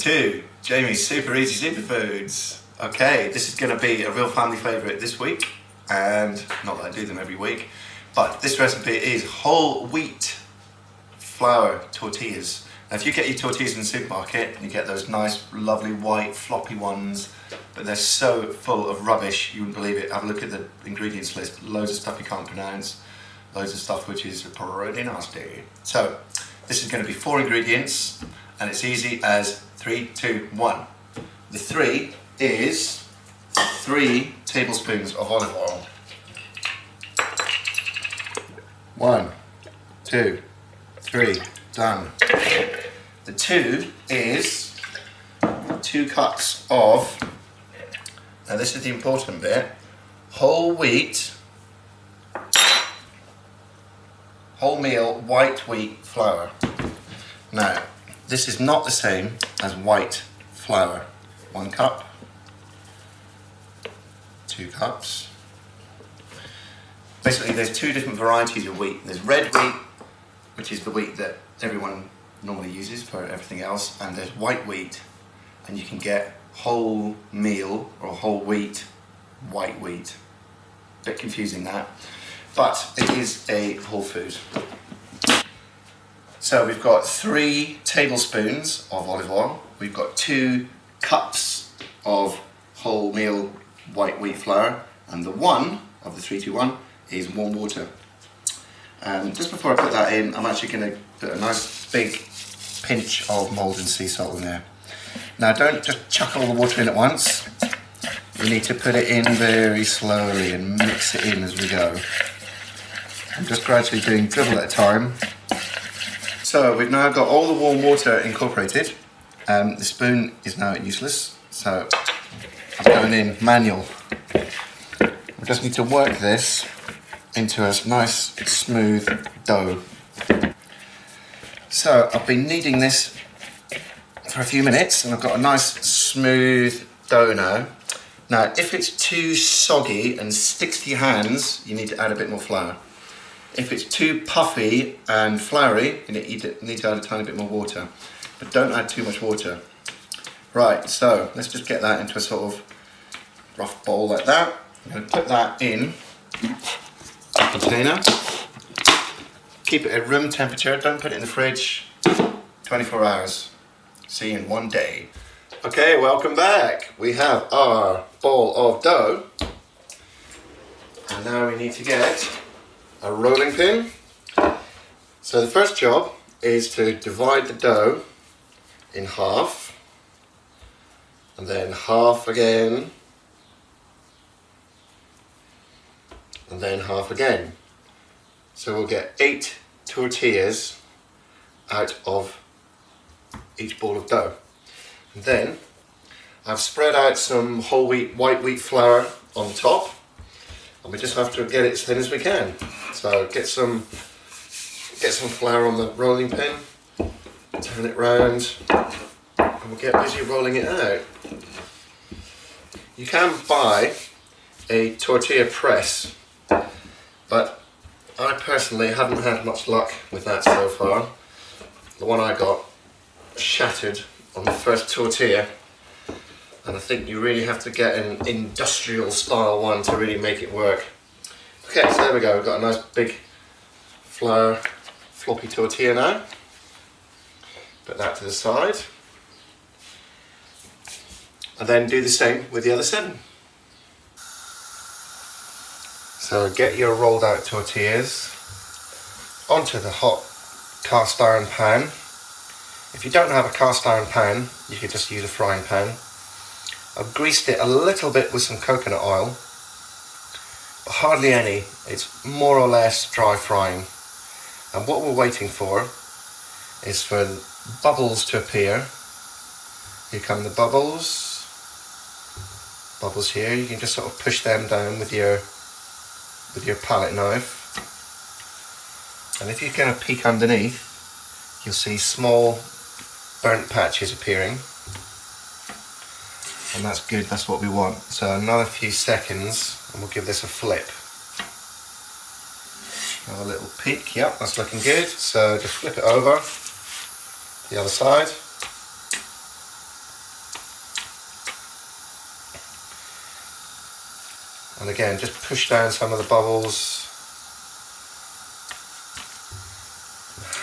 2, Jamie's Super Easy Superfoods. Okay, this is going to be a real family favourite this week, and not that I do them every week, but this recipe is whole wheat flour tortillas. Now if you get your tortillas in the supermarket, you get those nice lovely white floppy ones, but they're so full of rubbish you wouldn't believe it. Have a look at the ingredients list, loads of stuff you can't pronounce, loads of stuff which is pretty nasty. So this is going to be 4 ingredients, and it's easy as 3, 2, 1. The 3 is 3 tablespoons of olive oil. 1, 2, 3, done. The 2 is 2 cups of, now this is the important bit, whole wholemeal white wheat flour. Now, this is not the same as white flour. 1 cup, 2 cups. Basically, there's 2 different varieties of wheat. There's red wheat, which is the wheat that everyone normally uses for everything else, and there's white wheat, and you can get wholemeal or whole wheat, white wheat. Bit confusing that, but it is a whole food. So we've got 3 tablespoons of olive oil, we've got 2 cups of wholemeal white wheat flour, and the 1 of the 3, 2, 1 is warm water. And just before I put that in, I'm actually going to put a nice big pinch of Maldon sea salt in there. Now don't just chuck all the water in at once, you need to put it in very slowly and mix it in as we go. I'm just gradually doing dribble at a time. So we've now got all the warm water incorporated. The spoon is now useless, so I'm going in manual. I just need to work this into a nice smooth dough. So I've been kneading this for a few minutes and I've got a nice smooth dough now. Now if it's too soggy and sticks to your hands, you need to add a bit more flour. If it's too puffy and floury, you need to add a tiny bit more water. But don't add too much water. Right, so let's just get that into a sort of rough bowl like that. I'm going to put that in a container. Keep it at room temperature, don't put it in the fridge. 24 hours. See you in 1 day. Okay, welcome back. We have our ball of dough. And now we need to get a rolling pin. So the first job is to divide the dough in half, and then half again, and then half again. So we'll get 8 tortillas out of each ball of dough. And then I've spread out some whole wheat, white wheat flour on top, and we just have to get it as thin as we can. So get some flour on the rolling pin, turn it round, and we'll get busy rolling it out. You can buy a tortilla press, but I personally haven't had much luck with that so far. The one I got shattered on the first tortilla, and I think you really have to get an industrial style one to really make it work. Okay, so there we go, we've got a nice big flour floppy tortilla now. Put that to the side. And then do the same with the other 7. So get your rolled out tortillas onto the hot cast iron pan. If you don't have a cast iron pan, you could just use a frying pan. I've greased it a little bit with some coconut oil, but hardly any. It's more or less dry frying. And what we're waiting for is for bubbles to appear. Here come the bubbles. Bubbles here, you can just sort of push them down with your palette knife. And if you kind of peek underneath, you'll see small burnt patches appearing. And that's good, that's what we want. So another few seconds and we'll give this a flip. Have a little peek, yep, that's looking good. So just flip it over, the other side. And again, just push down some of the bubbles.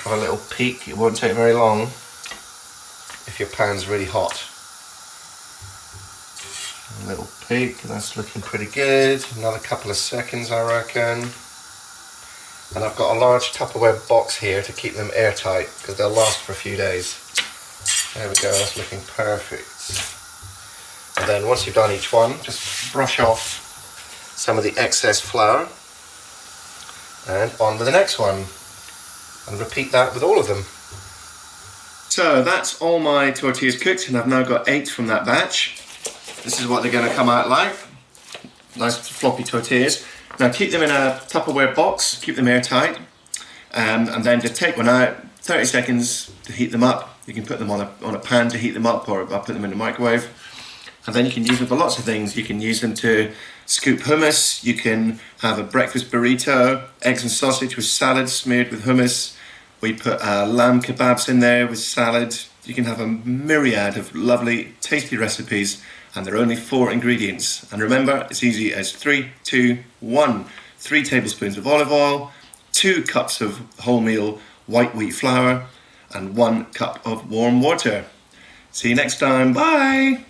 Have a little peek, it won't take very long if your pan's really hot. A little peek, that's looking pretty good. Another couple of seconds, I reckon. And I've got a large Tupperware box here to keep them airtight because they'll last for a few days. There we go, that's looking perfect. And then once you've done each one, just brush off some of the excess flour and on with the next one. And repeat that with all of them. So that's all my tortillas cooked, and I've now got 8 from that batch. This is what they're going to come out like. Nice floppy tortillas. Now keep them in a Tupperware box, keep them airtight, and then just take one out, 30 seconds to heat them up. You can put them on a pan to heat them up, or I'll put them in the microwave. And then you can use them for lots of things. You can use them to scoop hummus, you can have a breakfast burrito, eggs and sausage with salad smeared with hummus. We put lamb kebabs in there with salad. You can have a myriad of lovely, tasty recipes, and there are only 4 ingredients. And remember, it's easy as 3, 2, 1. 3 tablespoons of olive oil, 2 cups of wholemeal white wheat flour, and 1 cup of warm water. See you next time, bye!